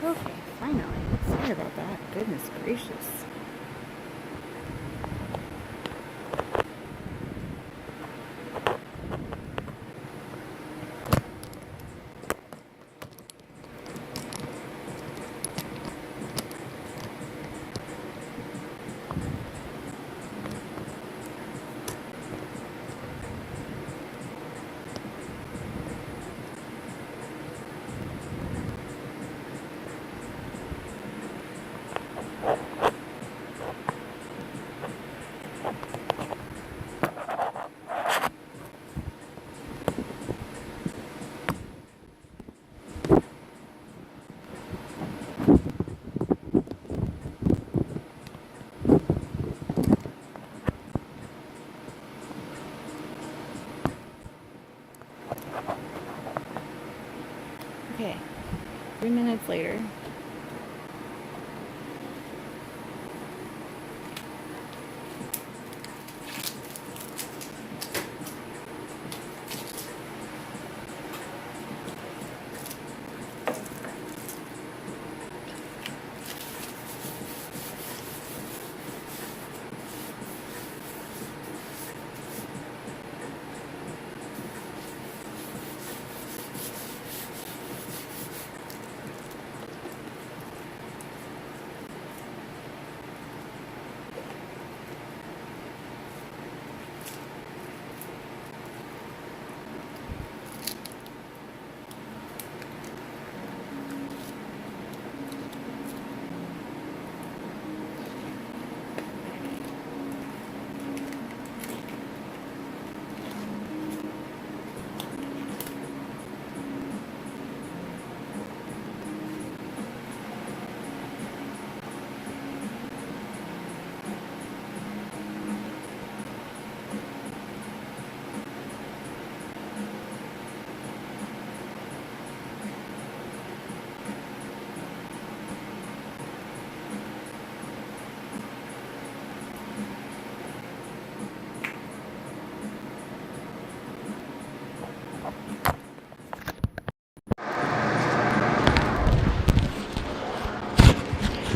Okay, finally. Sorry about that. Goodness gracious. Okay, 3 minutes later.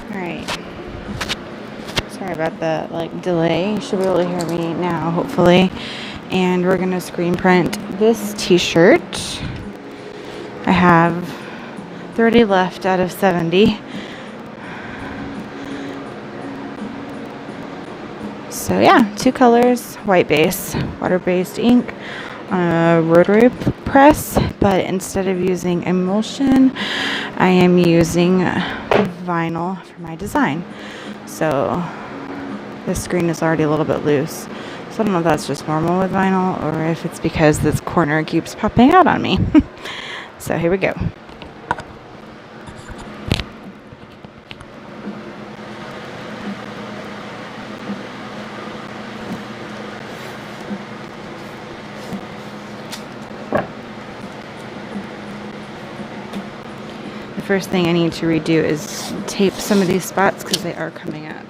Alright. Sorry about the delay. You should be able to hear me now, hopefully. And we're gonna screen print this t-shirt. I have 30 left out of 70. So yeah, 2 colors, white base, water-based ink on a Rotary Press, but instead of using emulsion, I am using vinyl for my design. So this screen is already a little bit loose. So I don't know if that's just normal with vinyl or if it's because this corner keeps popping out on me. So here we go. The first thing I need to redo is tape some of these spots because they are coming up.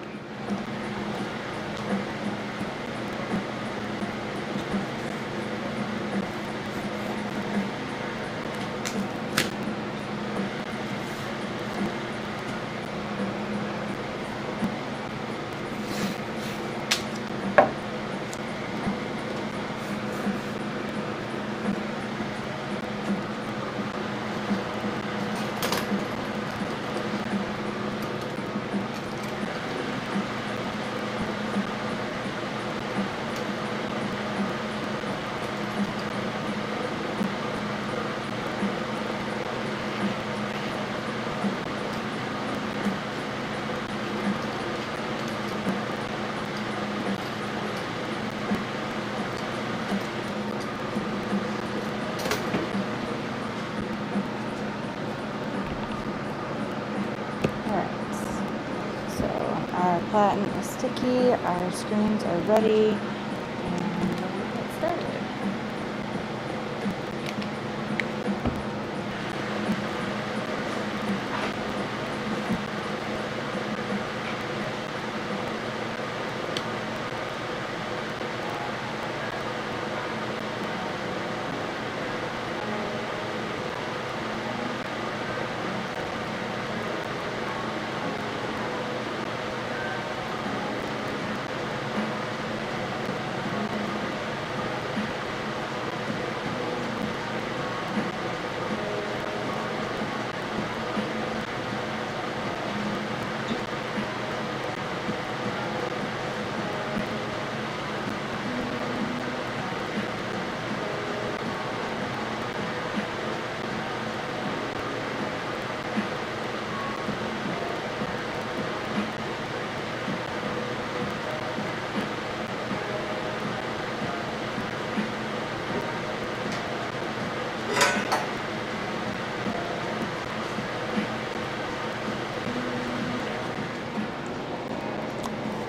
Our platen is sticky, our screens are ready, and we're going to get started.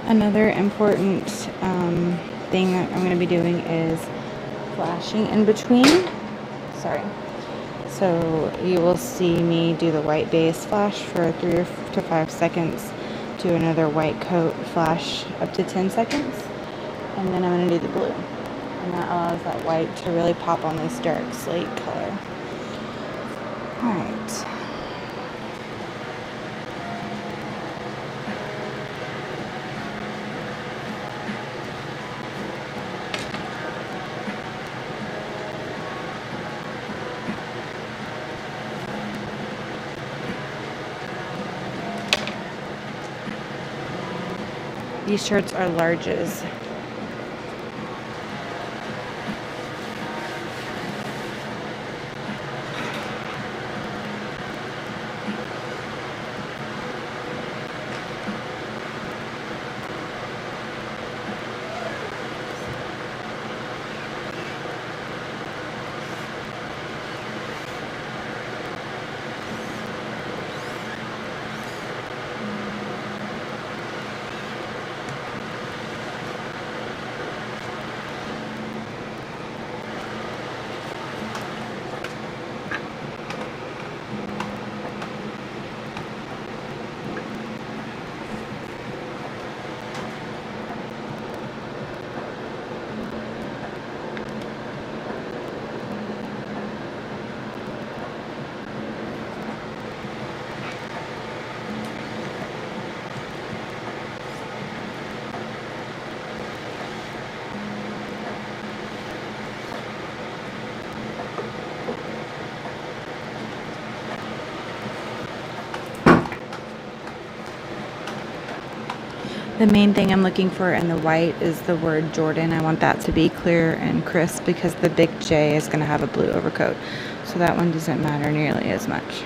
Another important thing that I'm going to be doing is flashing in between. Sorry. So you will see me do the white base flash for 3 to 5 seconds, do another white coat flash up to 10 seconds, and then I'm going to do the blue. And that allows that white to really pop on this dark slate color. Alright. These shirts are larges. The main thing I'm looking for in the white is the word Jordan. I want that to be clear and crisp because the big J is going to have a blue overcoat. So that one doesn't matter nearly as much.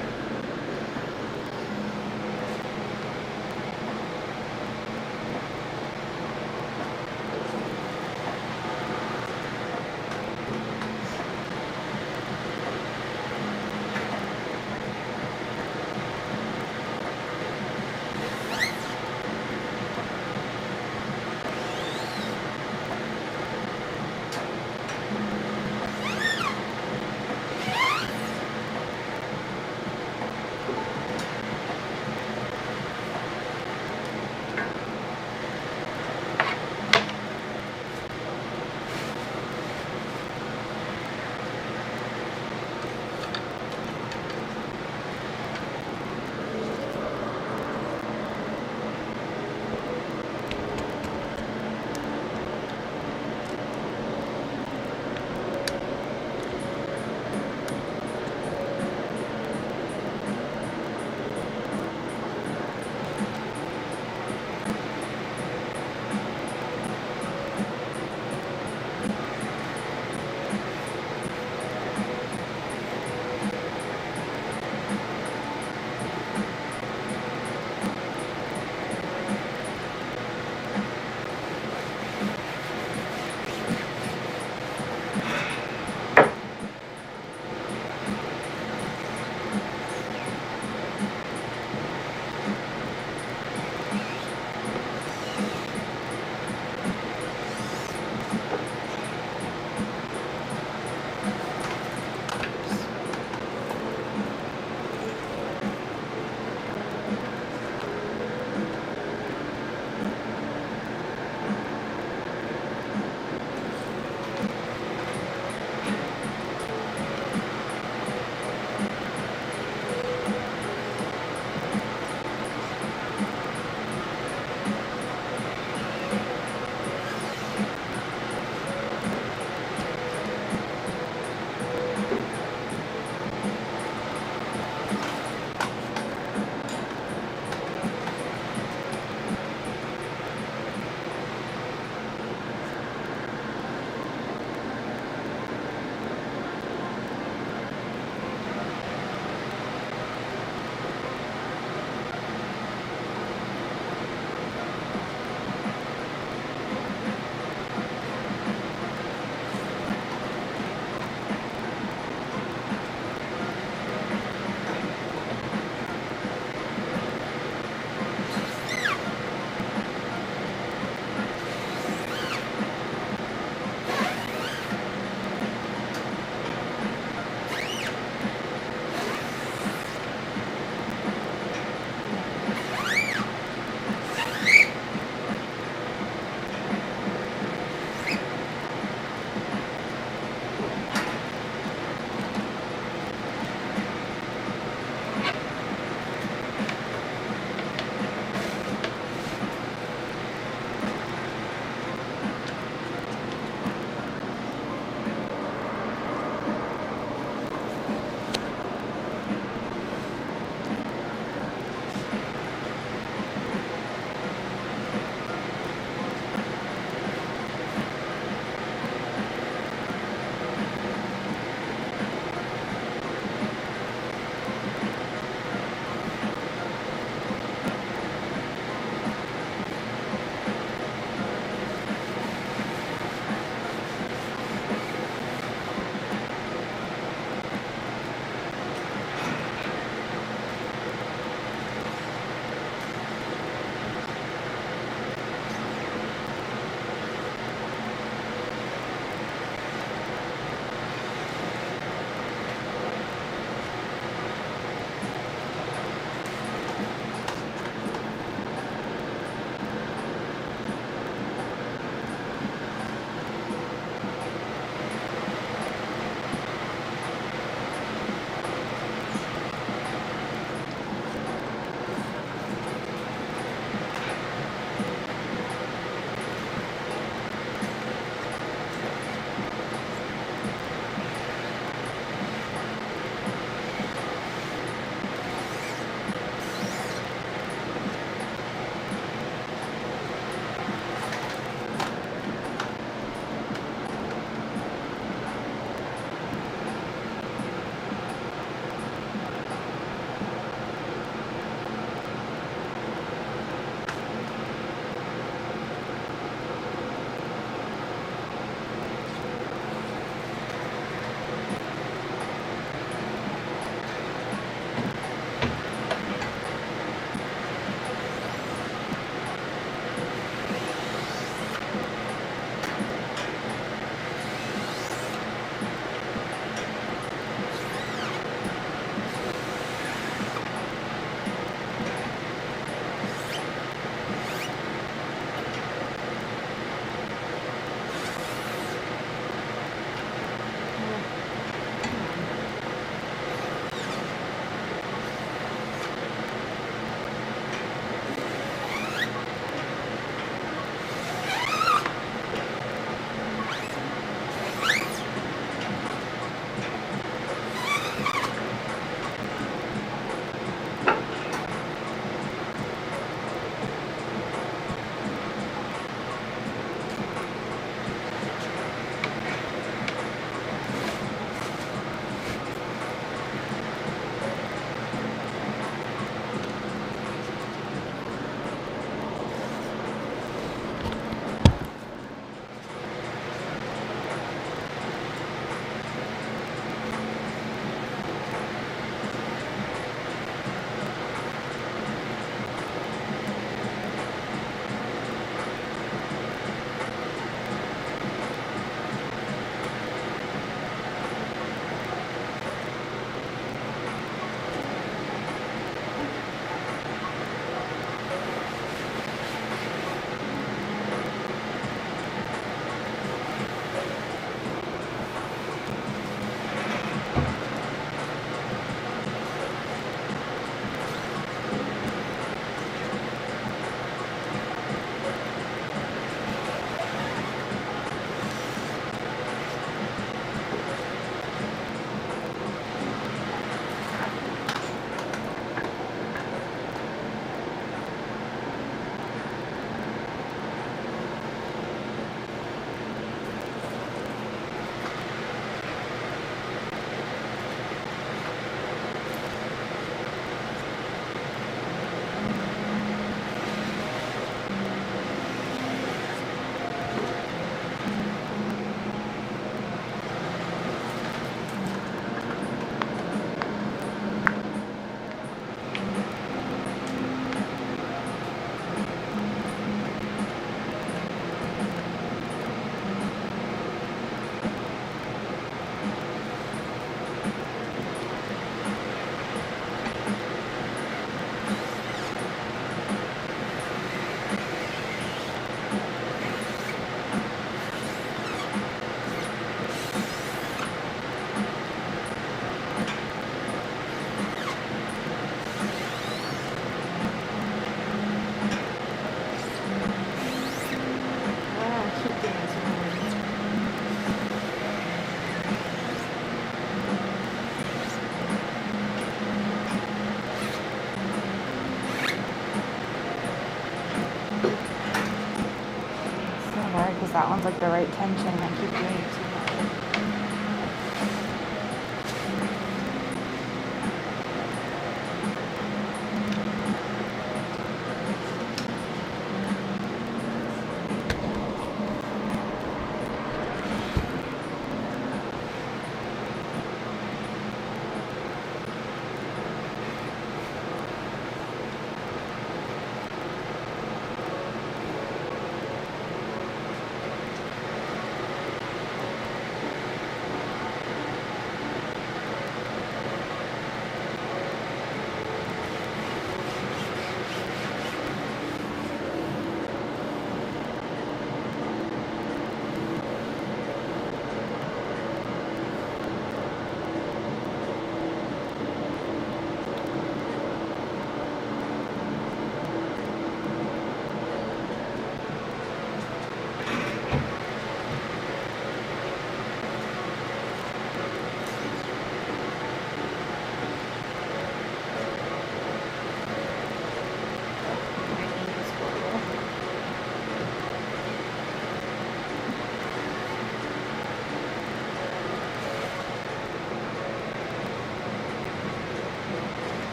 that one's like the right tension. I keep doing it too much.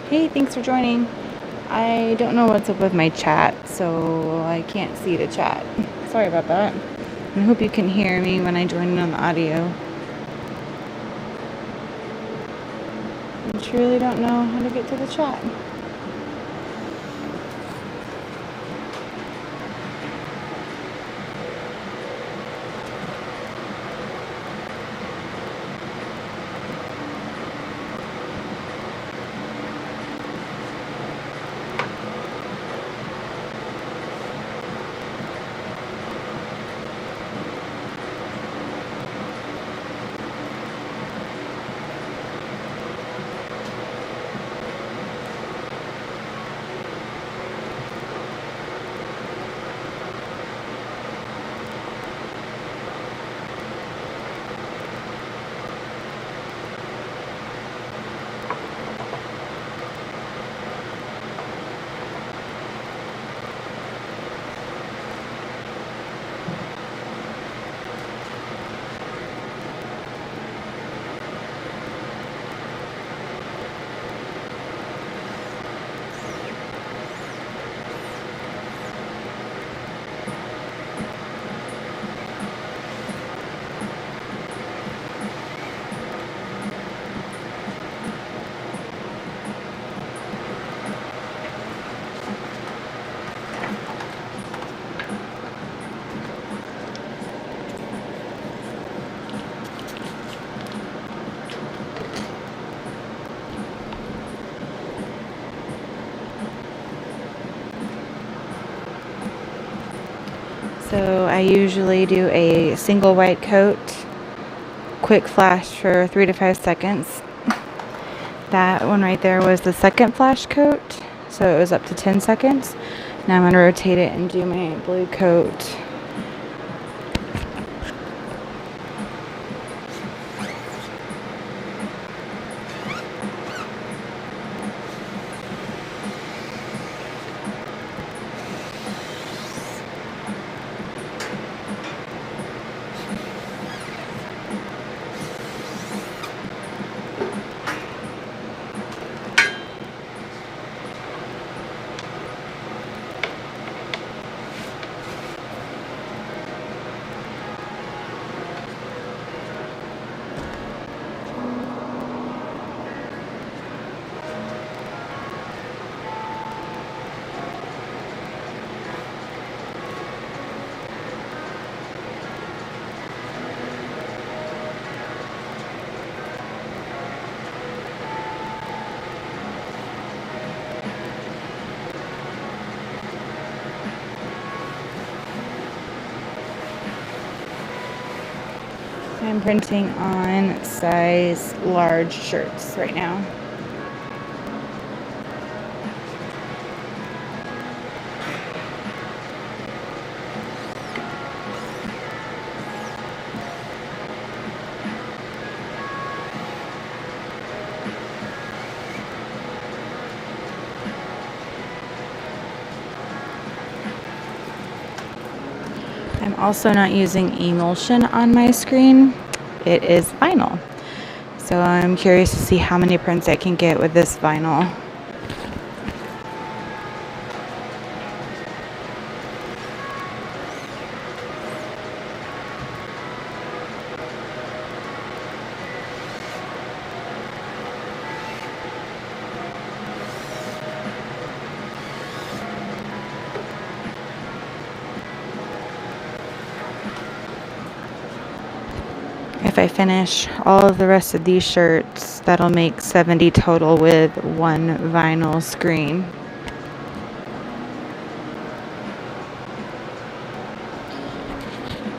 Hey, thanks for joining. I don't know what's up with my chat, so I can't see the chat. Sorry about that. I hope you can hear me when I join in on the audio. I truly don't know how to get to the chat. So I usually do a single white coat, quick flash for 3 to 5 seconds. That one right there was the second flash coat, so it was up to 10 seconds. Now I'm going to rotate it and do my blue coat. I'm printing on size large shirts right now. I'm also not using emulsion on my screen. It is vinyl. So I'm curious to see how many prints I can get with this vinyl. If I finish all of the rest of these shirts, that'll make 70 total with one vinyl screen.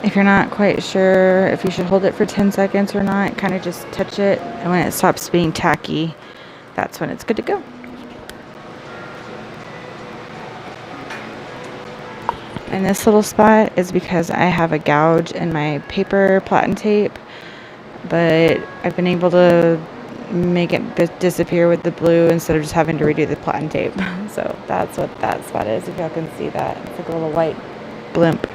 If you're not quite sure if you should hold it for 10 seconds or not, kind of just touch it, and when it stops being tacky, that's when it's good to go. And this little spot is because I have a gouge in my paper platen tape, but I've been able to make it disappear with the blue instead of just having to redo the platen tape. So that's what that spot is, if y'all can see that. It's like a little white blimp.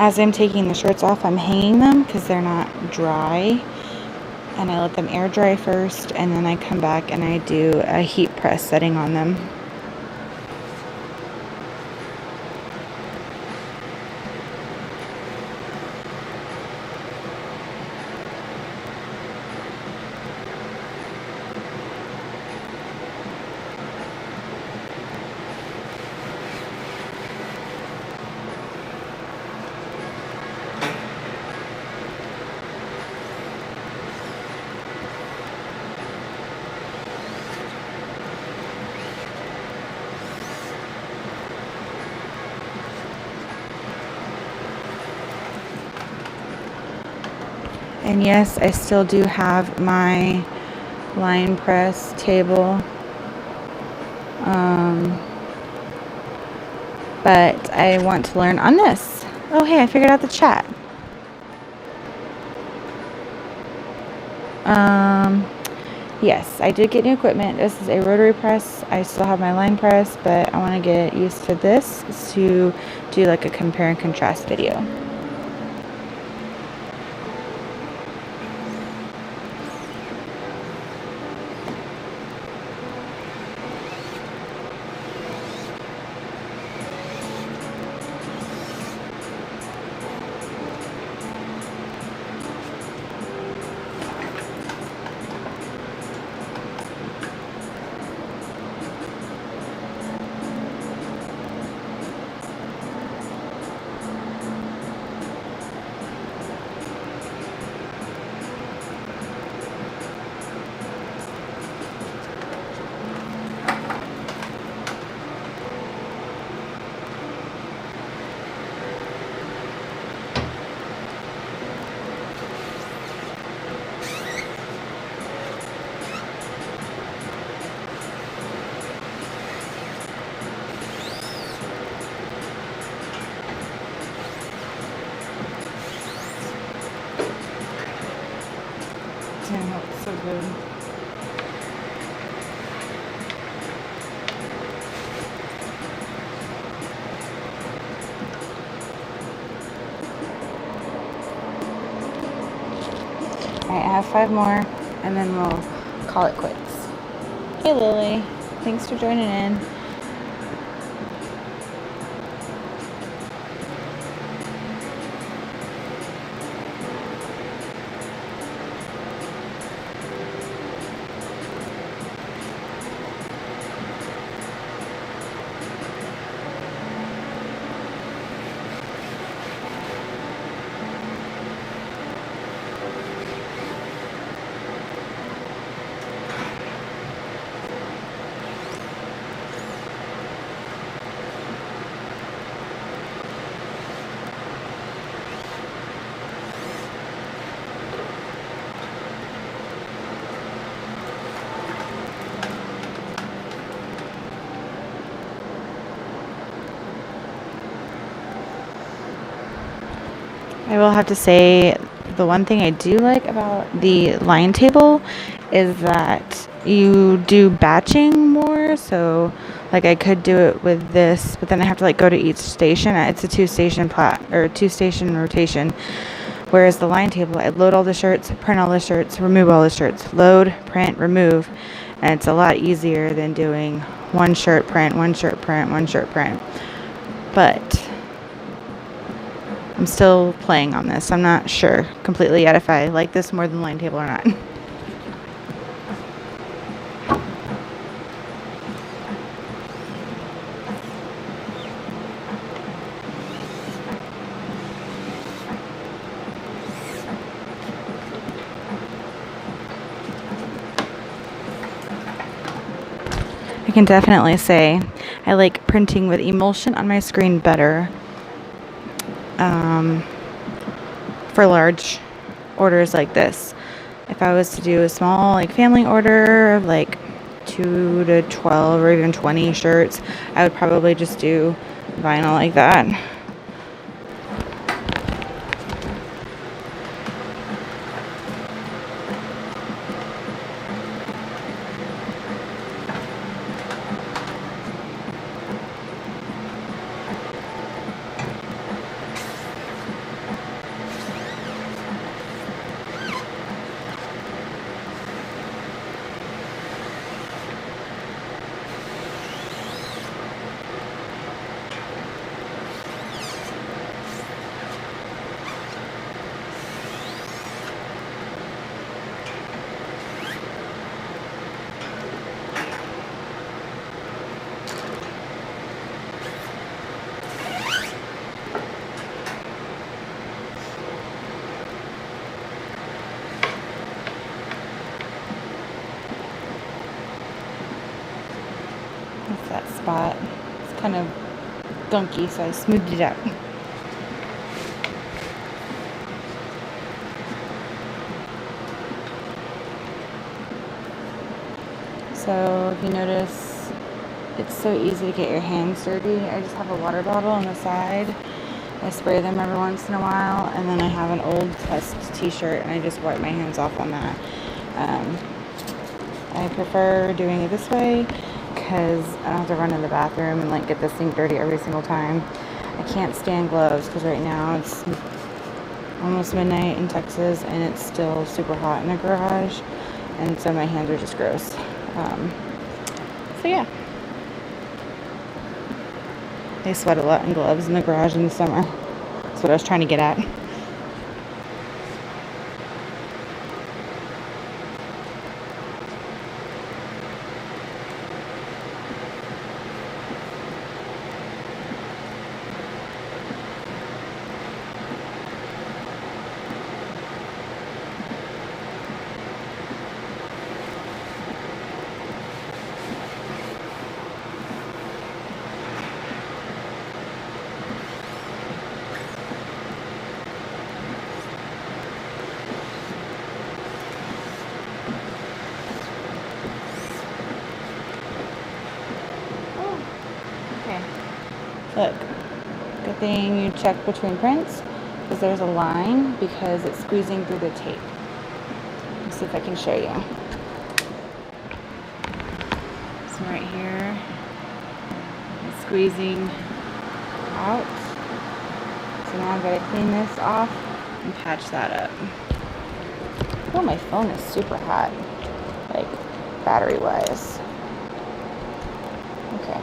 As I'm taking the shirts off, I'm hanging them because they're not dry. And I let them air dry first, and then I come back and I do a heat press setting on them. And yes, I still do have my line press table. But I want to learn on this. Oh, hey, I figured out the chat. Yes, I did get new equipment. This is a rotary press. I still have my line press, but I want to get used to this to do like a compare and contrast video. Damn, that was so good. Alright, I have 5 more, and then we'll call it quits. Hey Lily, thanks for joining in. I will have to say the one thing I do like about the line table is that you do batching more. So like I could do it with this, but then I have to like go to each station. It's a two station rotation. Whereas the line table, I load all the shirts, print all the shirts, remove all the shirts, load, print, remove. And it's a lot easier than doing one shirt print, one shirt print, one shirt print. But I'm still playing on this. I'm not sure completely yet if I like this more than line table or not. I can definitely say I like printing with emulsion on my screen better for large orders like this. If I was to do a small like family order of like 2 to 12 or even 20 shirts, I would probably just do vinyl like that. That's that spot. It's kind of gunky, so I smoothed it out. So if you notice, it's so easy to get your hands dirty. I just have a water bottle on the side. I spray them every once in a while, and then I have an old test t-shirt, and I just wipe my hands off on that. I prefer doing it this way because I don't have to run in the bathroom and like get this thing dirty every single time. I can't stand gloves because right now it's almost midnight in Texas and it's still super hot in the garage, and so my hands are just gross. So yeah, I sweat a lot in gloves in the garage in the summer. That's what I was trying to get at. Look, good thing you check between prints because there's a line because it's squeezing through the tape. Let's see if I can show you. So right here, it's squeezing out. So now I've got to clean this off and patch that up. Oh, my phone is super hot, like battery-wise. Okay.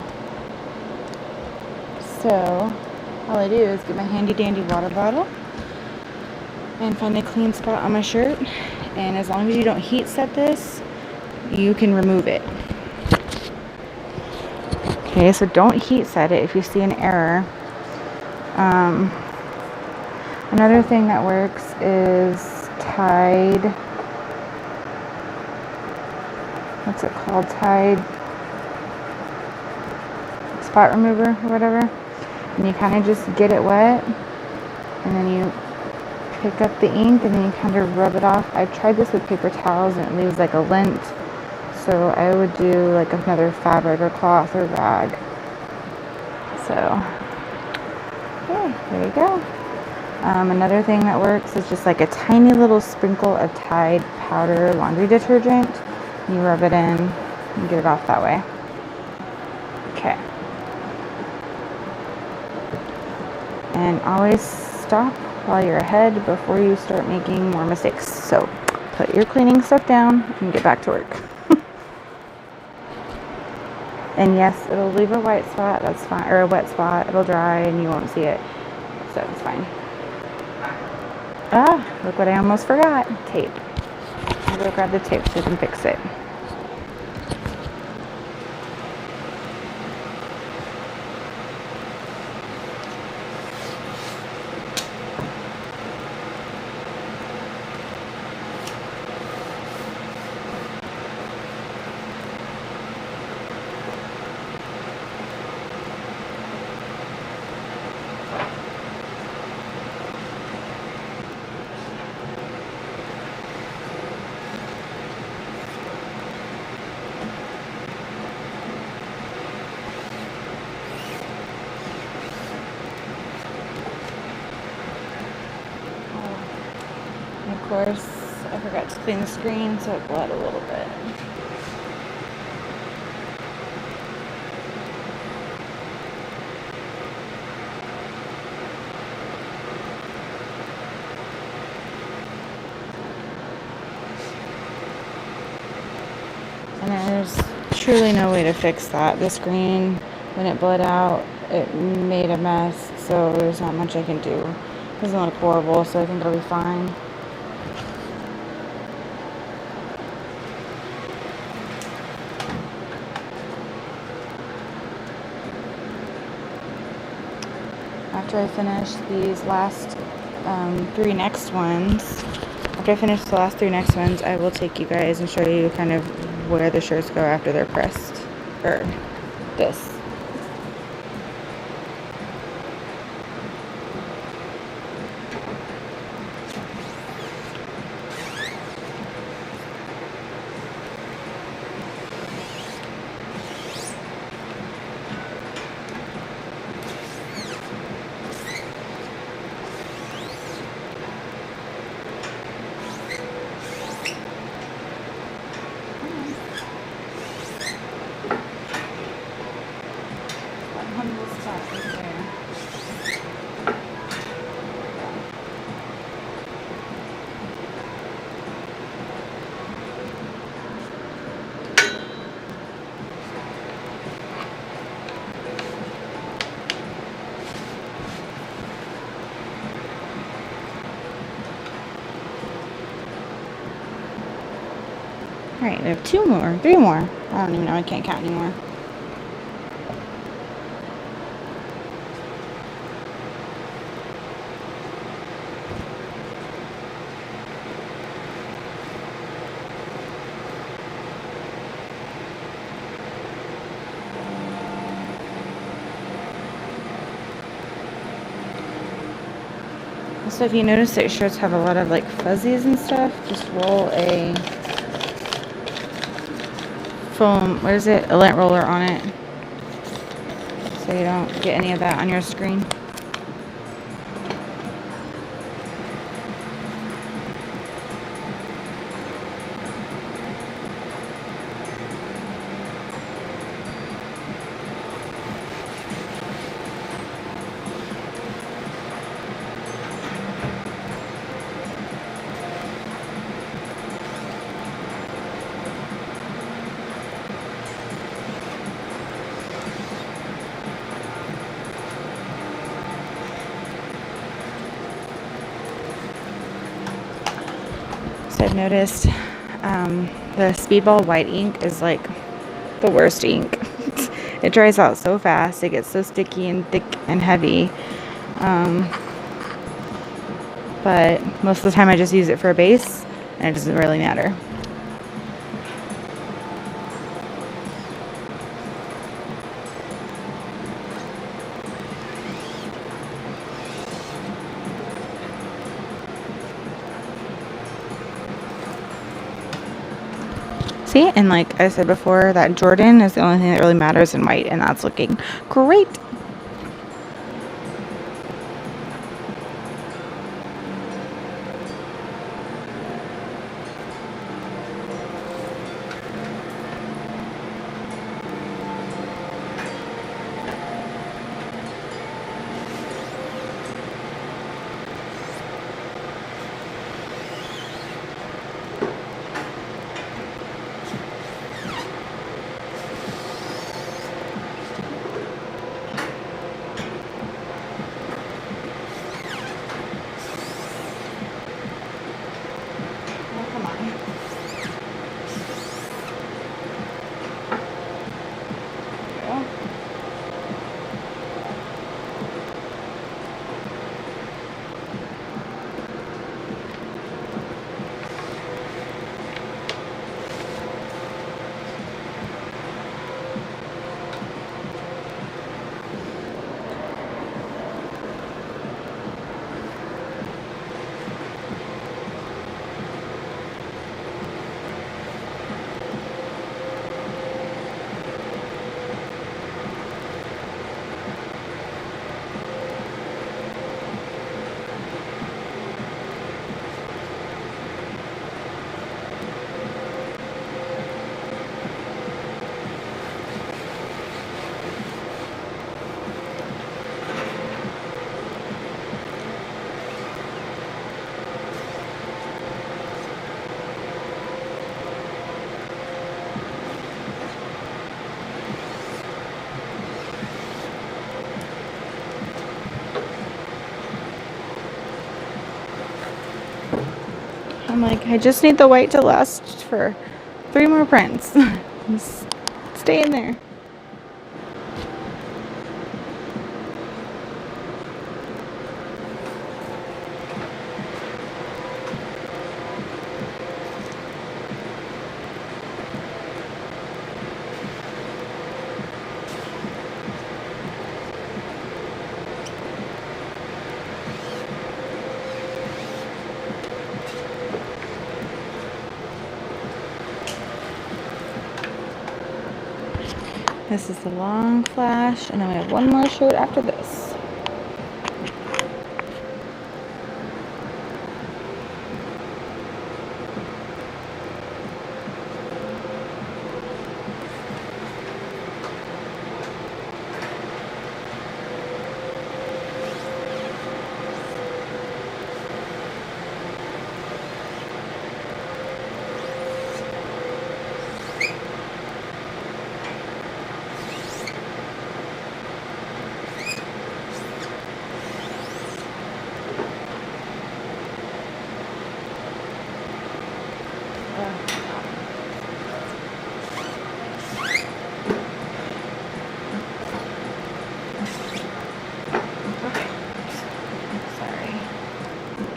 So all I do is get my handy dandy water bottle and find a clean spot on my shirt, and as long as you don't heat set this, you can remove it. Okay, so don't heat set it if you see an error. Another thing that works is Tide. What's it called? Tide spot remover or whatever. And you kind of just get it wet, and then you pick up the ink and then you kind of rub it off. I tried this with paper towels and it leaves like a lint, so I would do like another fabric or cloth or rag. So yeah, there you go. Another thing that works is just like a tiny little sprinkle of Tide powder laundry detergent. You rub it in and get it off that way. Okay. And always stop while you're ahead before you start making more mistakes. So put your cleaning stuff down and get back to work. And yes, it'll leave a white spot, that's fine, or a wet spot. It'll dry and you won't see it. So it's fine. Ah, look what I almost forgot. Tape. I'll go grab the tape so we can fix it. Of course, I forgot to clean the screen, so it bled a little bit. And there's truly no way to fix that. The screen, when it bled out, it made a mess, so there's not much I can do. It doesn't look horrible, so I think it'll be fine. After I finish these last three next ones, I will take you guys and show you kind of where the shirts go after they're pressed, or this. Alright, we have three more. I don't even know, I can't count anymore. So if you notice that your shirts have a lot of like fuzzies and stuff, just roll a foam, a lint roller on it, so you don't get any of that on your screen. So I've noticed the Speedball white ink is like the worst ink. It dries out so fast. It gets so sticky and thick and heavy. But most of the time I just use it for a base, and it doesn't really matter. See, and like I said before, that Jordan is the only thing that really matters in white, and that's looking great. I'm like, I just need the white to last for 3 more prints. Just stay in there. This is the long flash, and then we have one more shirt after this.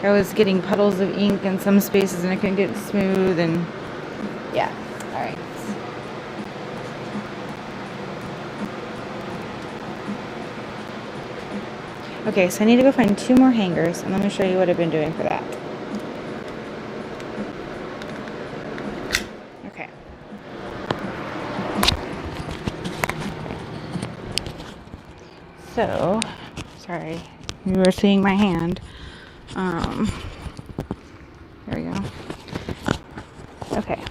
I was getting puddles of ink in some spaces and I couldn't get it smooth, and yeah. All right. Okay, so I need to go find 2 more hangers, and let me show you what I've been doing for that. Okay. So, sorry, you were seeing my hand. There we go. Okay.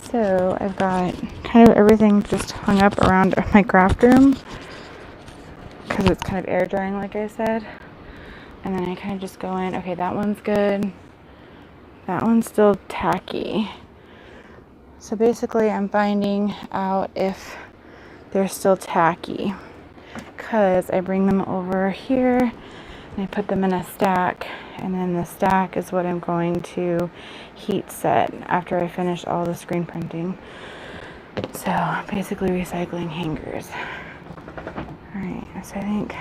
So I've got kind of everything just hung up around my craft room because it's kind of air drying, like I said. And then I kind of just go in. Okay, that one's good. That one's still tacky. So basically I'm finding out if they're still tacky because I bring them over here and I put them in a stack, and then the stack is what I'm going to heat set after I finish all the screen printing. So basically recycling hangers. Alright, so I think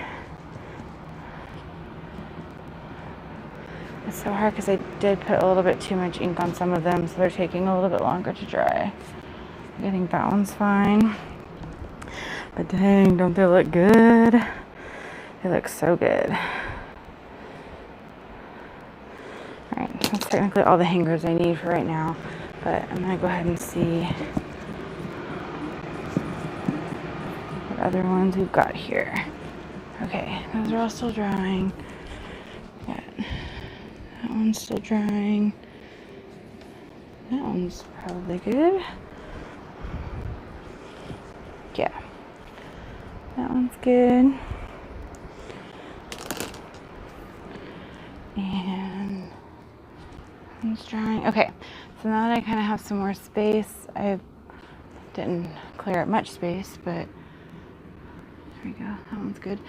it's so hard because I did put a little bit too much ink on some of them, so they're taking a little bit longer to dry. I think that one's fine. But dang, don't they look good? They look so good. Alright, that's technically all the hangers I need for right now. But I'm going to go ahead and see what other ones we've got here. Okay, those are all still drying. Got that one's still drying. That one's probably good. Yeah. That one's good. And that one's drying. Okay, so now that I kind of have some more space, I didn't clear up much space, but there we go. That one's good.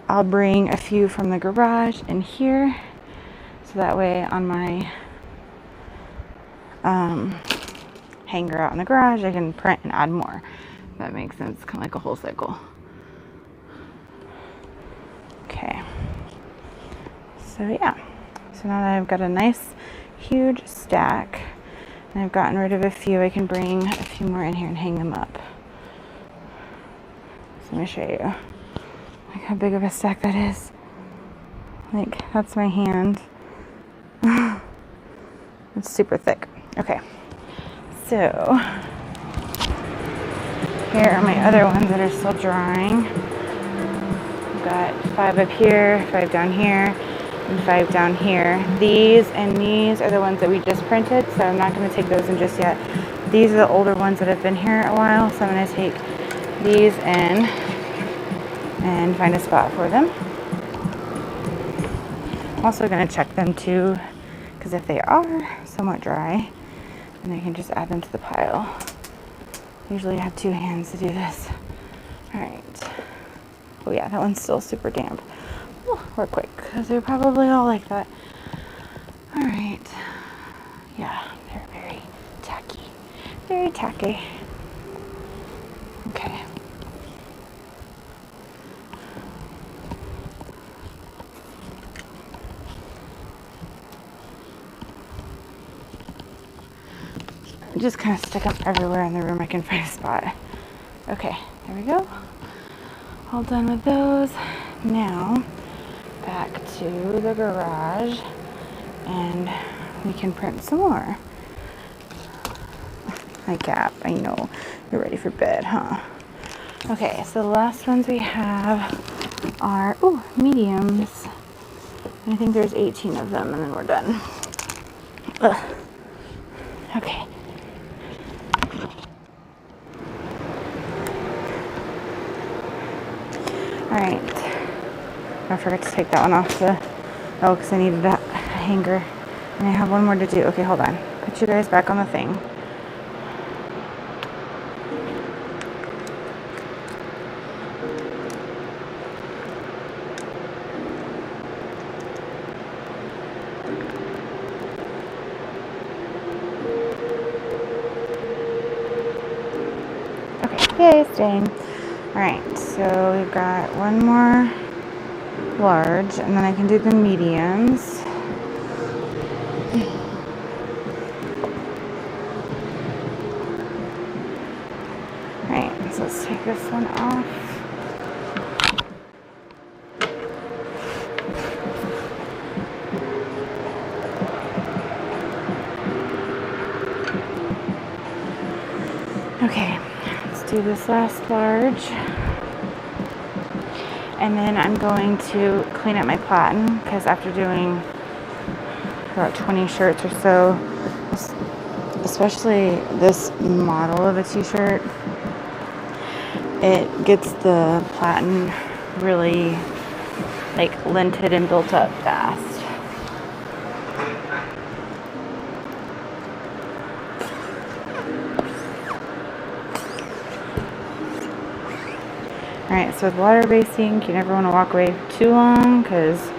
I'll bring a few from the garage in here, so that way on my hanger out in the garage, I can print and add more. If that makes sense, kind of like a whole cycle. Okay. So yeah. So now that I've got a nice huge stack and I've gotten rid of a few, I can bring a few more in here and hang them up. So let me show you like how big of a stack that is. Like, that's my hand. It's super thick. Okay. So here are my other ones that are still drying. I've got 5 up here, 5 down here, and 5 down here. These and these are the ones that we just printed, so I'm not going to take those in just yet. These are the older ones that have been here a while, so I'm going to take these in and find a spot for them. I'm also going to check them too, because if they are somewhat dry, then I can just add them to the pile. Usually I have 2 hands to do this. Alright. Oh yeah, that one's still super damp. Oh, we're quick, because they're probably all like that. Alright. very tacky. Okay. Just kind of stick them everywhere in the room I can find a spot. Okay, there we go. All done with those. Now, back to the garage, and we can print some more. Hi, Cap. I know you're ready for bed, huh? Okay, so the last ones we have are, mediums. I think there's 18 of them, and then we're done. Ugh. Okay. Alright. I forgot to take that one off because I needed a hanger. And I have one more to do. Okay, hold on. Put you guys back on the thing. Okay, yay, staying. Alright, so we've got one more large, and then I can do the mediums. Alright, so let's take this one off. Okay, let's do this last large. And then I'm going to clean up my platen because after doing about 20 shirts or so, especially this model of a t-shirt, it gets the platen really like linted and built up fast. Alright, so with water-based ink, you never want to walk away too long because,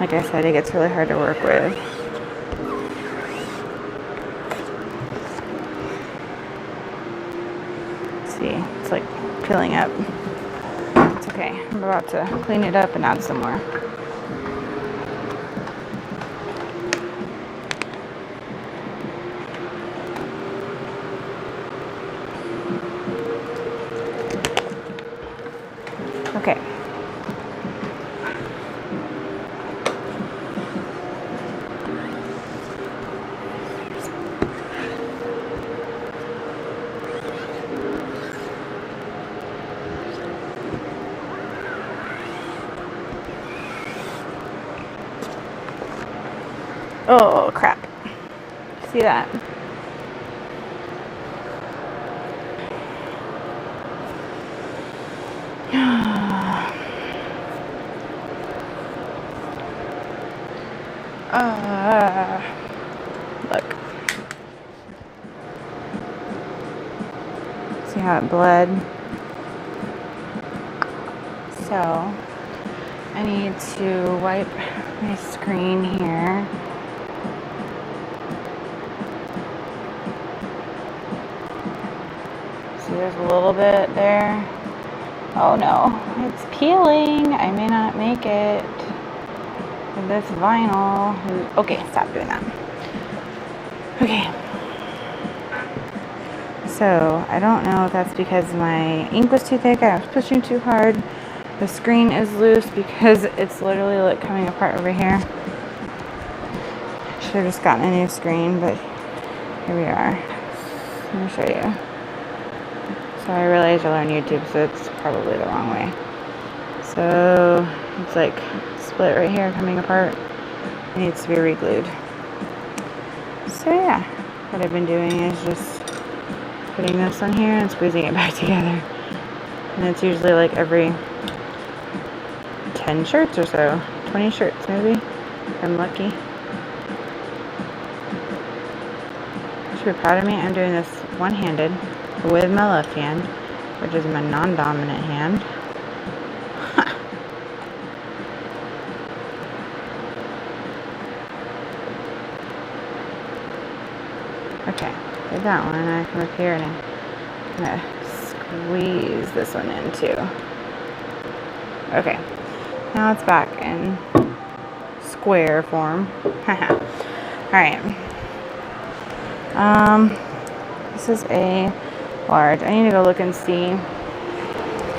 like I said, it gets really hard to work with. See, it's like peeling up. It's okay. I'm about to clean it up and add some more. Okay. Oh, crap. See that? Look. See how it bled? So, I need to wipe my screen here. See, there's a little bit there. Oh no, it's peeling. I may not make it. This vinyl. Okay, stop doing that. Okay. So, I don't know if that's because my ink was too thick, I was pushing too hard. The screen is loose because it's literally like coming apart over here. Should have just gotten a new screen, but here we are. Let me show you. So I realized you'll learn YouTube, so it's probably the wrong way. So, it's like split right here coming apart. It needs to be re-glued. So yeah, what I've been doing is just putting this on here and squeezing it back together. And it's usually like every 10 shirts or so. 20 shirts maybe, if I'm lucky. You should be proud of me. I'm doing this one-handed with my left hand, which is my non-dominant hand. Okay, good did that one. I come up here and I'm gonna squeeze this one in too. Okay, now it's back in square form. Alright. This is a large. I need to go look and see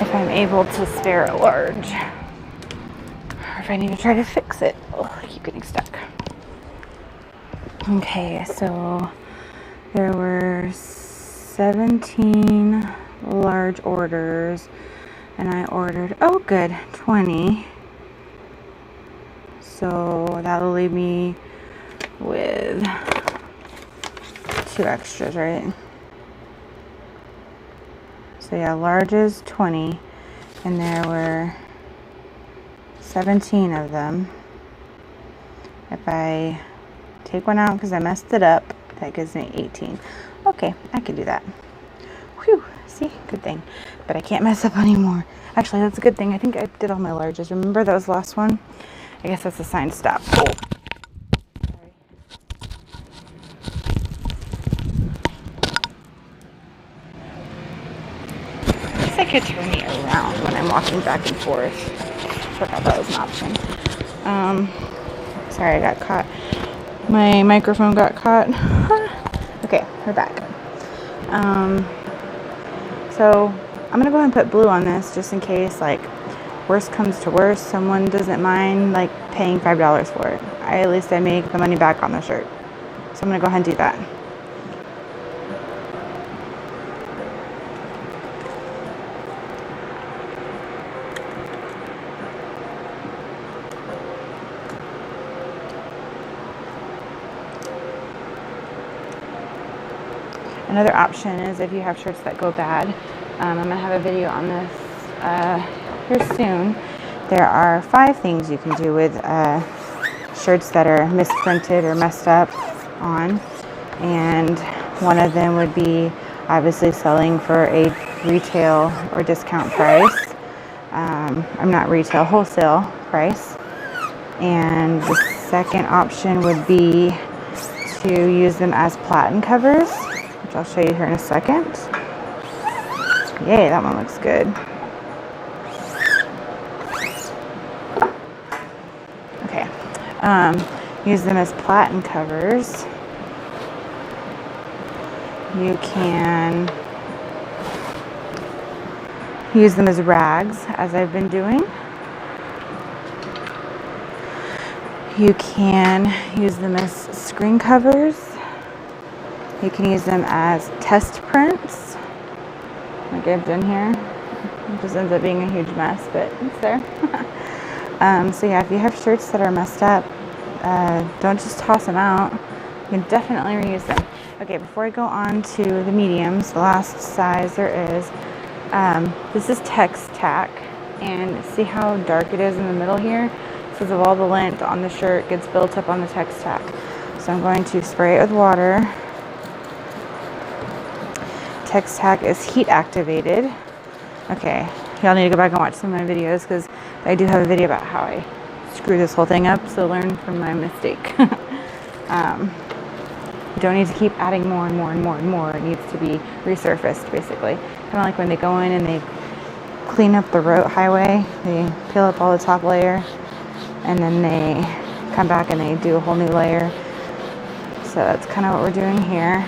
if I'm able to spare a large. Or if I need to try to fix it. Oh, I keep getting stuck. Okay, so there were 17 large orders, and I ordered, oh good, 20. So that'll leave me with 2 extras, right? So yeah, large is 20, and there were 17 of them. If I take one out because I messed it up, that gives me 18. Okay, I can do that. Whew, see, good thing. But I can't mess up anymore. Actually, that's a good thing. I think I did all my larges. Remember that was the last one? I guess that's a sign to stop. Oh. Sorry. I guess I could turn me around when I'm walking back and forth. Forgot that was an option. Sorry, I got caught. My microphone got caught. Okay, we're back. So I'm gonna go ahead and put blue on this just in case, like, worst comes to worst, someone doesn't mind like paying $5 for it. At least I make the money back on the shirt. So I'm gonna go ahead and do that. Another option is if you have shirts that go bad. I'm going to have a video on this here soon. There are 5 things you can do with shirts that are misprinted or messed up on. And one of them would be obviously selling for a retail or discount price. I'm not retail, wholesale price. And the second option would be to use them as platen covers, which I'll show you here in a second. Yay, that one looks good. Okay, use them as platen covers. You can use them as rags, as I've been doing. You can use them as screen covers. You can use them as test prints, like I've done here. It just ends up being a huge mess, but it's there. So yeah, if you have shirts that are messed up, don't just toss them out. You can definitely reuse them. Okay, before I go on to the mediums, the last size there is, this is Tex Tack, and see how dark it is in the middle here? Because of all the lint on the shirt gets built up on the Tex Tack. So I'm going to spray it with water. Tex Tack is heat activated. Okay, y'all need to go back and watch some of my videos because I do have a video about how I screw this whole thing up, so learn from my mistake. You don't need to keep adding more and more and more and more. It needs to be resurfaced, basically. Kind of like when they go in and they clean up the road highway, they peel up all the top layer, and then they come back and they do a whole new layer. So that's kind of what we're doing here,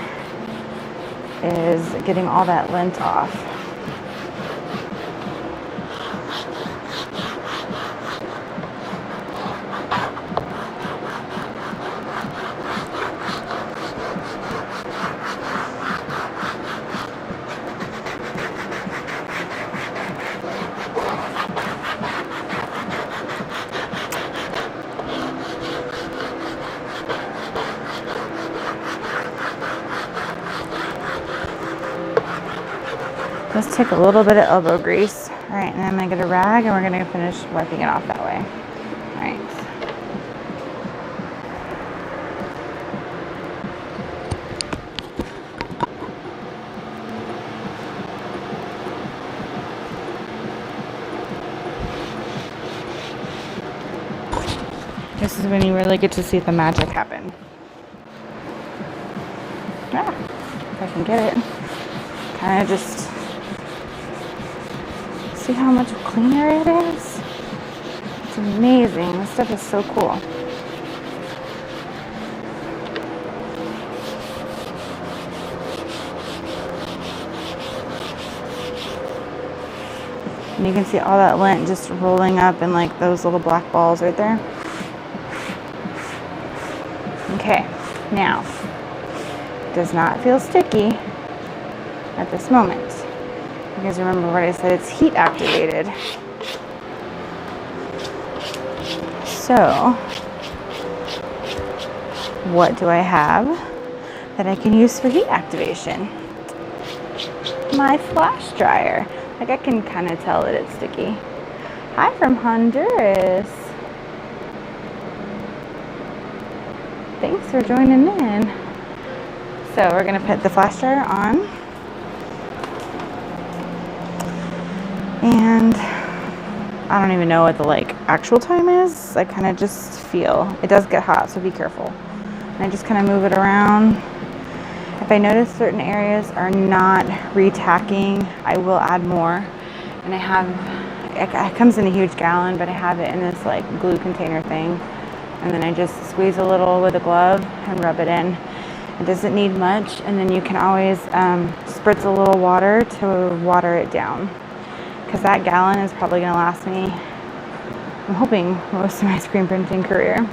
is getting all that lint off. Let's take a little bit of elbow grease. All right, and then I'm gonna get a rag and we're gonna finish wiping it off that way. All right. This is when you really get to see the magic happen. Ah, if I can get it. Kind of just see how much cleaner it is. It's amazing. This stuff is so cool. And you can see all that lint just rolling up in like those little black balls right there. Okay, now, it does not feel sticky at this moment. You guys remember what I said, it's heat activated. So, what do I have that I can use for heat activation? My flash dryer. Like I can kind of tell that it's sticky. Hi from Honduras. Thanks for joining in. So we're gonna put the flash dryer on. And I don't even know what the actual time is. I kind of just feel. It does get hot, so be careful. And I just kind of move it around. If I notice certain areas are not retacking, I will add more. And it comes in a huge gallon, but I have it in this glue container thing. And then I just squeeze a little with a glove and rub it in. It doesn't need much, and then you can always spritz a little water to water it down. Because that gallon is probably going to last me, I'm hoping, most of my screen printing career.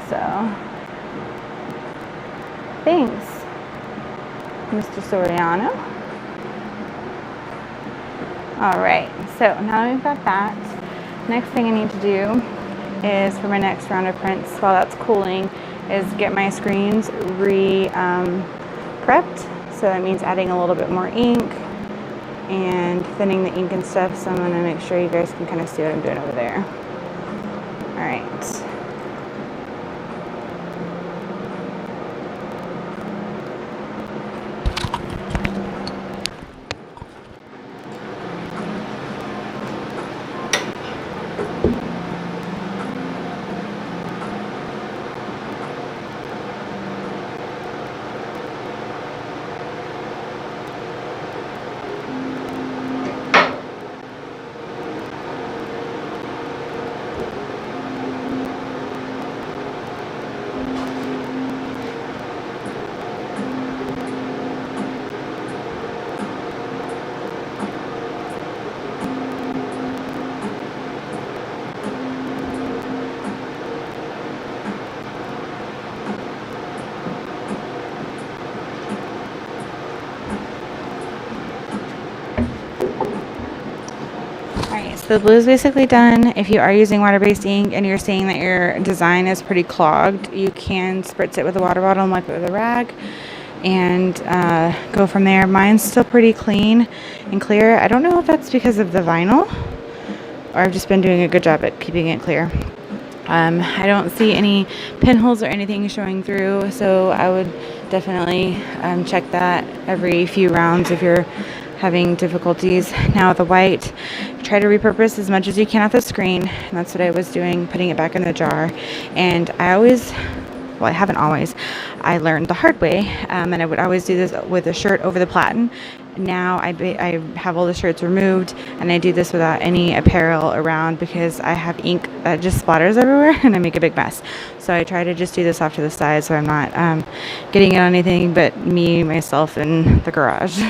So, thanks, Mr. Soriano. All right, so now that we've got that, next thing I need to do is for my next round of prints, while that's cooling, is get my screens prepped. So that means adding a little bit more ink and thinning the ink and stuff. So I'm gonna make sure you guys can kind of see what I'm doing over there. All right. So the blue is basically done. If you are using water-based ink and you're seeing that your design is pretty clogged, you can spritz it with a water bottle and wipe it with a rag and go from there. Mine's still pretty clean and clear. I don't know if that's because of the vinyl or I've just been doing a good job at keeping it clear. I don't see any pinholes or anything showing through, so I would definitely check that every few rounds if you're having difficulties. Now with the white, try to repurpose as much as you can off the screen, and that's what I was doing, putting it back in the jar. And I haven't always, I learned the hard way, and I would always do this with a shirt over the platen. Now I have all the shirts removed, and I do this without any apparel around because I have ink that just splatters everywhere and I make a big mess. So I try to just do this off to the side so I'm not getting it on anything but me, myself, and the garage.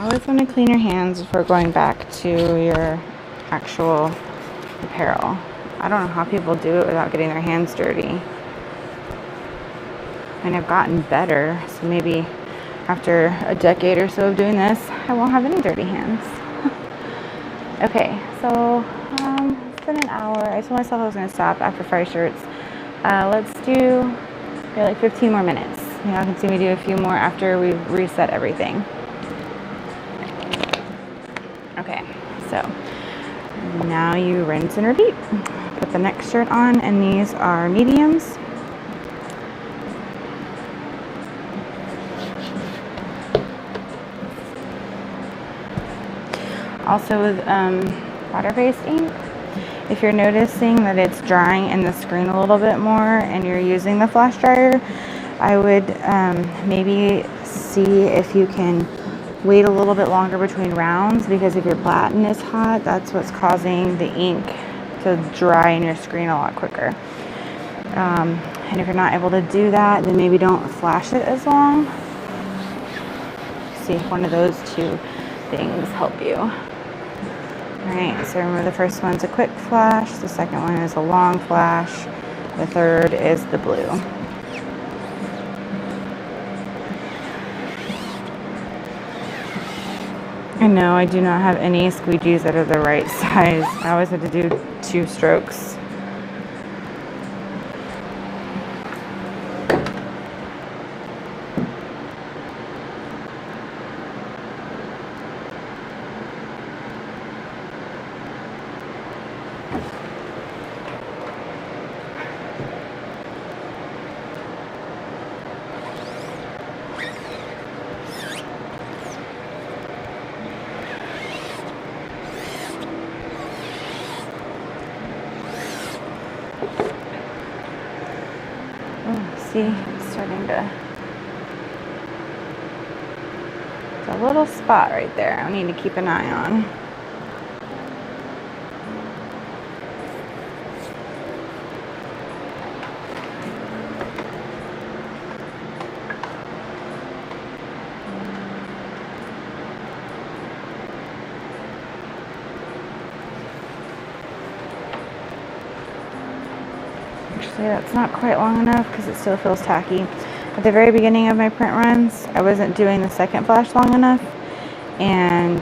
always want to clean your hands before going back to your actual apparel. I don't know how people do it without getting their hands dirty. I mean, I've gotten better, so maybe after a decade or so of doing this, I won't have any dirty hands. Okay, so it's been an hour. I told myself I was going to stop after 5 shirts. Let's do like 15 more minutes. You know, I can see me do a few more after we reset everything. Okay, so now you rinse and repeat. Put the next shirt on, and these are mediums. Also with water-based ink, if you're noticing that it's drying in the screen a little bit more and you're using the flash dryer, I would maybe see if you can wait a little bit longer between rounds, because if your batten is hot, that's what's causing the ink to dry in your screen a lot quicker. And if you're not able to do that, then maybe don't flash it as long. See if one of those two things help you. Alright, so remember, the first one's a quick flash, the second one is a long flash, the third is the blue. And no, I do not have any squeegees that are the right size. I always have to do 2 strokes. See, it's starting to, it's a little spot right there I need to keep an eye on. That's not quite long enough because it still feels tacky. At the very beginning of my print runs, I wasn't doing the second flash long enough, and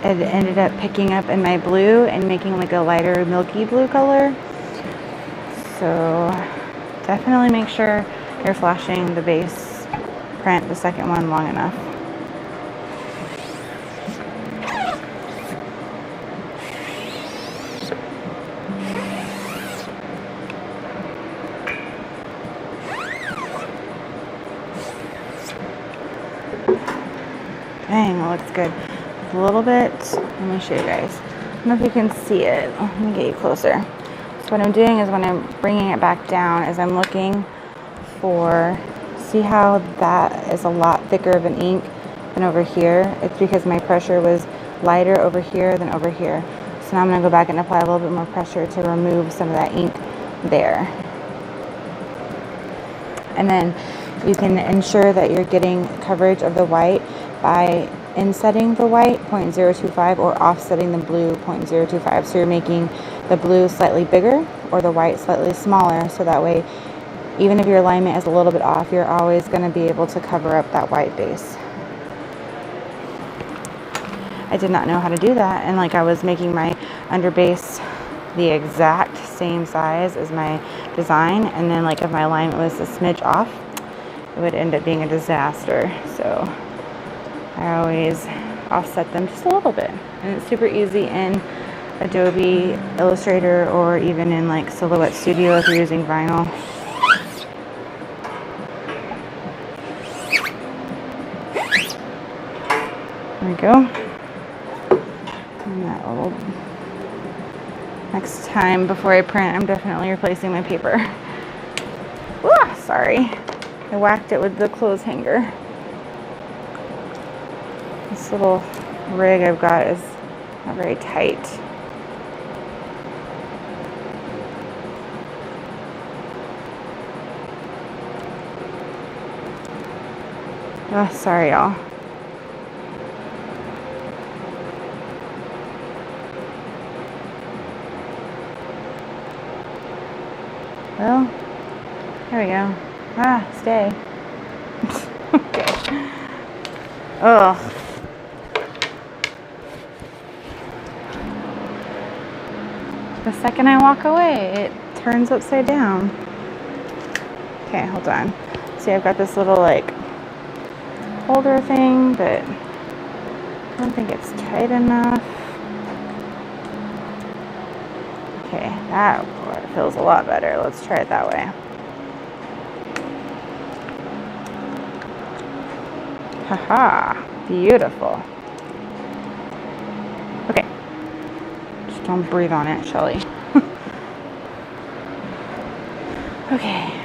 it ended up picking up in my blue and making like a lighter milky blue color. So definitely make sure you're flashing the base print, the second one, long enough. Dang, it looks good. A little bit. Let me show you guys. I don't know if you can see it. Let me get you closer. So what I'm doing is, when I'm bringing it back down, is I'm looking for, see how that is a lot thicker of an ink than over here? It's because my pressure was lighter over here than over here. So now I'm going to go back and apply a little bit more pressure to remove some of that ink there. And then you can ensure that you're getting coverage of the white by insetting the white 0.025 or offsetting the blue 0.025. So you're making the blue slightly bigger or the white slightly smaller, so that way even if your alignment is a little bit off, you're always going to be able to cover up that white base. I did not know how to do that, and like I was making my underbase the exact same size as my design, and then like if my alignment was a smidge off, it would end up being a disaster. So I always offset them just a little bit, and it's super easy in Adobe Illustrator or even in like Silhouette Studio if you're using vinyl. There we go. And that little, next time before I print, I'm definitely replacing my paper. Ooh, sorry, I whacked it with the clothes hanger. This little rig I've got is not very tight. Oh, sorry y'all. Well, there we go. Ah, stay. Okay. Ugh. The second I walk away, it turns upside down. Okay, hold on. See, I've got this little like holder thing, but I don't think it's tight enough. Okay, that feels a lot better. Let's try it that way. Haha, beautiful. Okay, just don't breathe on it, Shelly. Okay.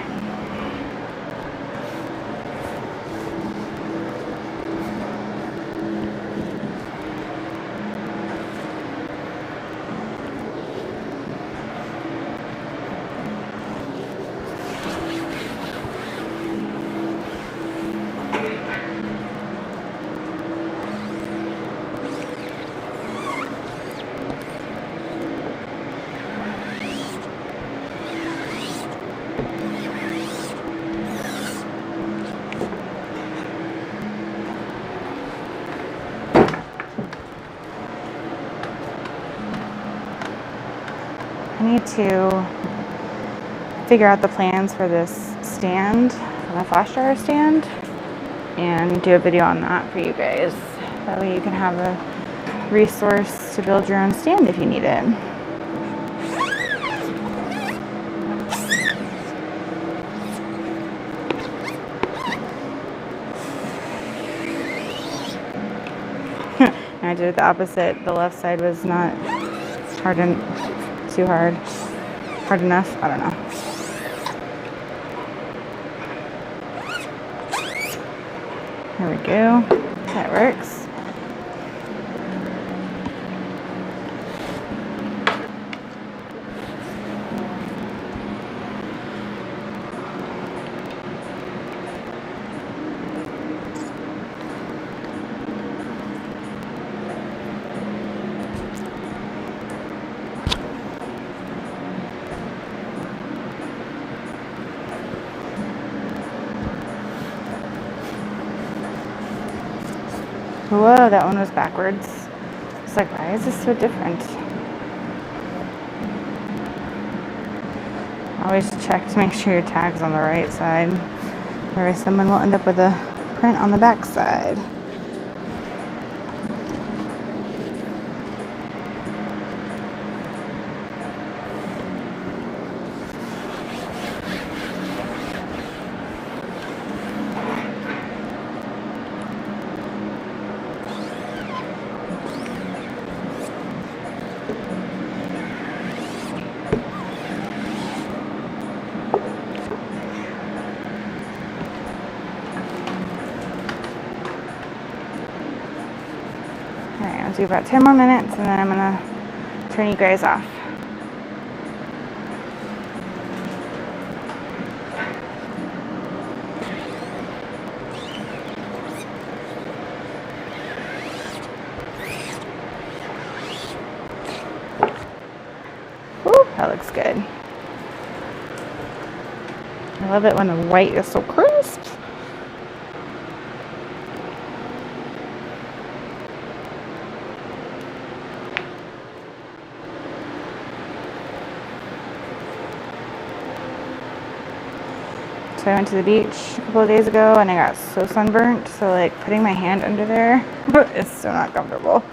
I need to figure out the plans for this stand, the flash dryer stand, and do a video on that for you guys. That way you can have a resource to build your own stand if you need it. I did it the opposite. The left side was not hard and too hard. Hard enough? I don't know. There we go. That works. Whoa, that one was backwards. It's like, why is this so different? Always check to make sure your tag's on the right side. Otherwise someone will end up with a print on the back side. Alright, I'll do about 10 more minutes and then I'm gonna turn you guys off. Woo, that looks good. I love it when the white is so crisp. So I went to the beach a couple of days ago and I got so sunburnt, so like putting my hand under there is so not comfortable.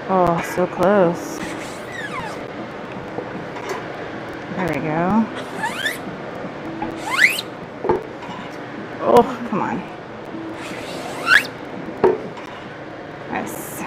Oh, so close. There we go. Oh, come on. Nice.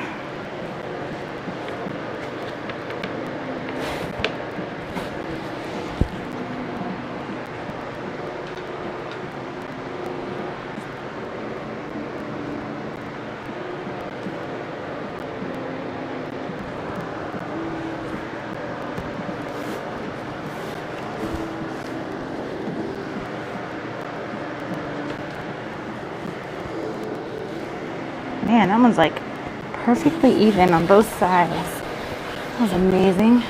Man, that one's like perfectly even on both sides. That was amazing.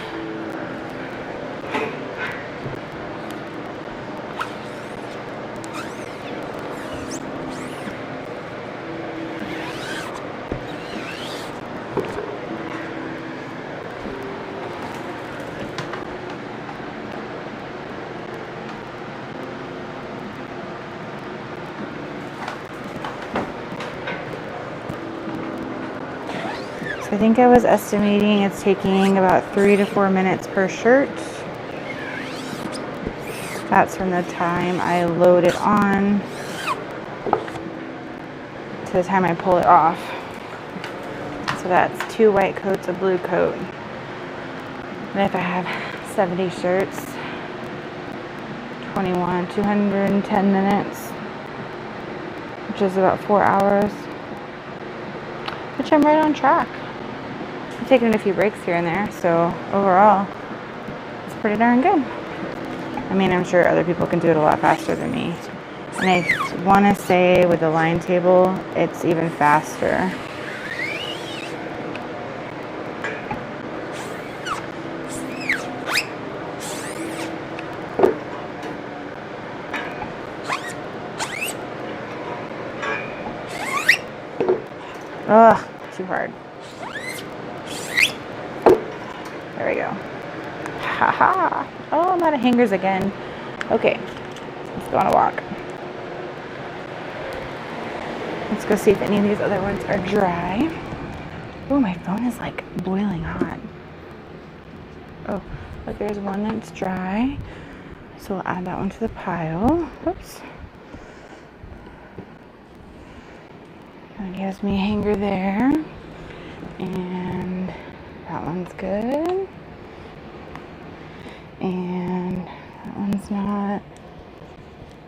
I think I was estimating it's taking about 3 to 4 minutes per shirt. That's from the time I load it on to the time I pull it off. So that's 2 white coats, a blue coat. And if I have 70 shirts, 210 minutes, which is about 4 hours, which I'm right on track. I'm taking a few breaks here and there, so overall, it's pretty darn good. I mean, I'm sure other people can do it a lot faster than me. And I want to say with the line table, it's even faster. Ugh, too hard. There we go. Haha. Oh, I'm out of hangers again. Okay, let's go on a walk. Let's go see if any of these other ones are dry. Oh, my phone is like boiling hot. Oh, but there's one that's dry. So we'll add that one to the pile. Oops. That gives me a hanger there. And that one's good. And that one's not.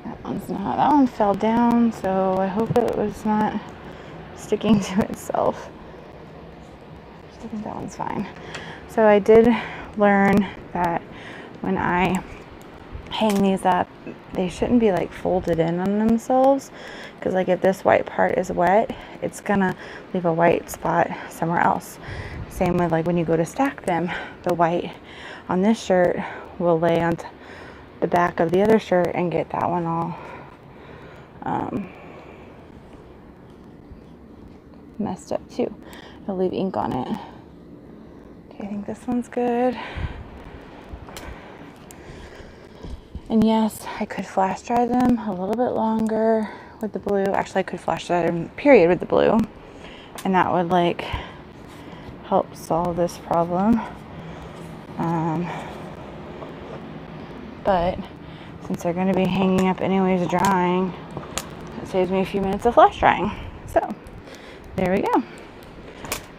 That one's not. That one fell down, so I hope it was not sticking to itself. I think that one's fine. So I did learn that when I hang these up, they shouldn't be like folded in on themselves, because like if this white part is wet, it's gonna leave a white spot somewhere else. Same with like when you go to stack them, the white on this shirt will lay on the back of the other shirt and get that one all messed up too. It'll leave ink on it. Okay, I think this one's good. And yes, I could flash dry them a little bit longer with the blue. Actually, I could flash dry them period with the blue, and that would like help solve this problem. But since they're going to be hanging up anyways drying, it saves me a few minutes of flash drying. So there we go.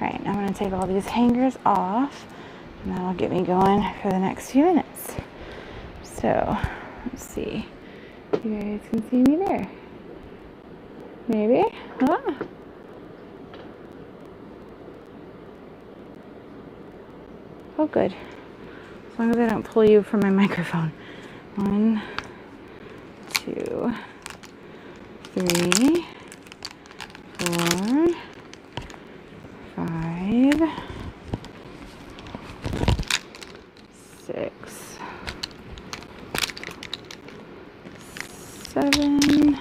Alright, now I'm going to take all these hangers off, and that'll get me going for the next few minutes. So let's see. You guys can see me there. Maybe? Ah. Oh, good. As long as I don't pull you from my microphone. 1, 2, 3, 4, 5, 6, 7,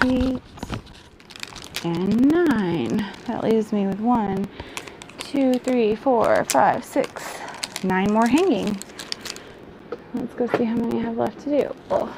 8, and 9. That leaves me with 1, 2, 3, 4, 5, 6, 9 more hanging. Let's go see how many I have left to do. Oh.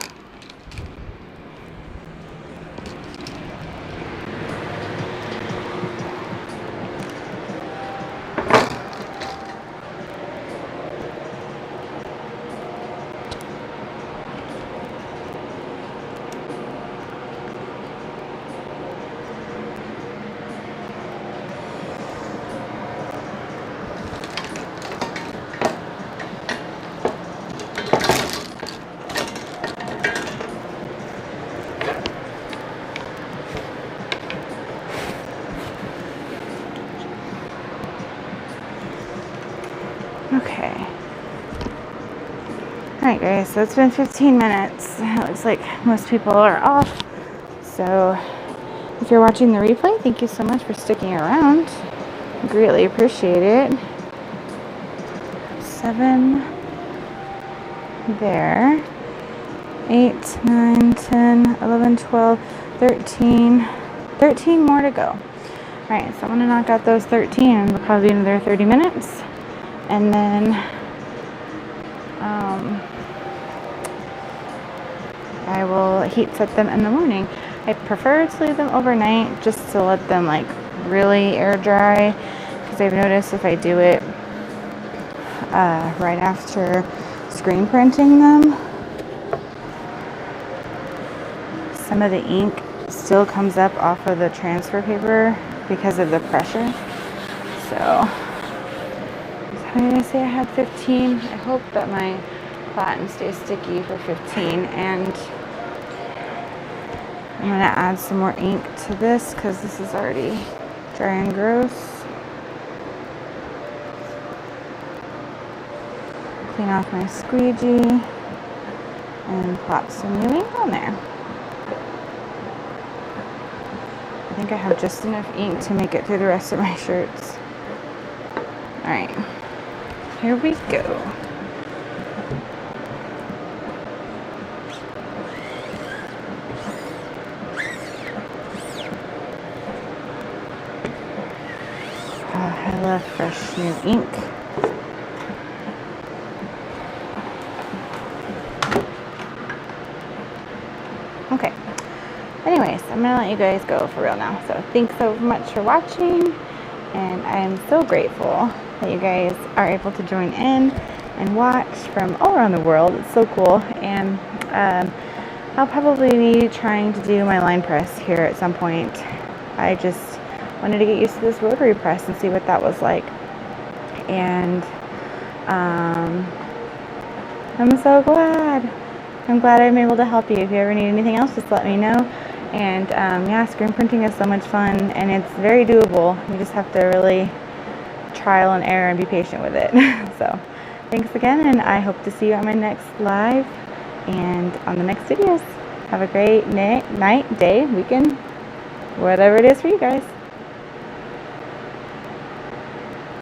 Okay. Alright guys, so it's been 15 minutes. It looks like most people are off. So If you're watching the replay, thank you so much for sticking around. Greatly appreciate it. 7 there. 8, 9, 10, 11, 12, 13. 13 more to go. Alright, so I'm going to knock out those 13 and it'll probably be another 30 minutes. And then I will heat set them in the morning. I prefer to leave them overnight just to let them like really air dry, because I've noticed if I do it right after screen printing them, some of the ink still comes up off of the transfer paper because of the pressure. So how did I say I had 15? I hope that my platen stays sticky for 15, and I'm going to add some more ink to this because this is already dry and gross. Clean off my squeegee and plop some new ink on there. I think I have just enough ink to make it through the rest of my shirts. Alright, here we go. I love fresh new ink. Okay. Anyways, I'm gonna let you guys go for real now. So thanks so much for watching, and I am so grateful that you guys are able to join in and watch from all around the world. It's so cool, and I'll probably be trying to do my line press here at some point. I just wanted to get used to this rotary press and see what that was like, and I'm so glad. I'm glad I'm able to help you. If you ever need anything else, just let me know. And yeah, screen printing is so much fun, and it's very doable. You just have to really trial and error and be patient with it. So thanks again, and I hope to see you on my next live and on the next videos. Have a great night, day, weekend, whatever it is for you guys.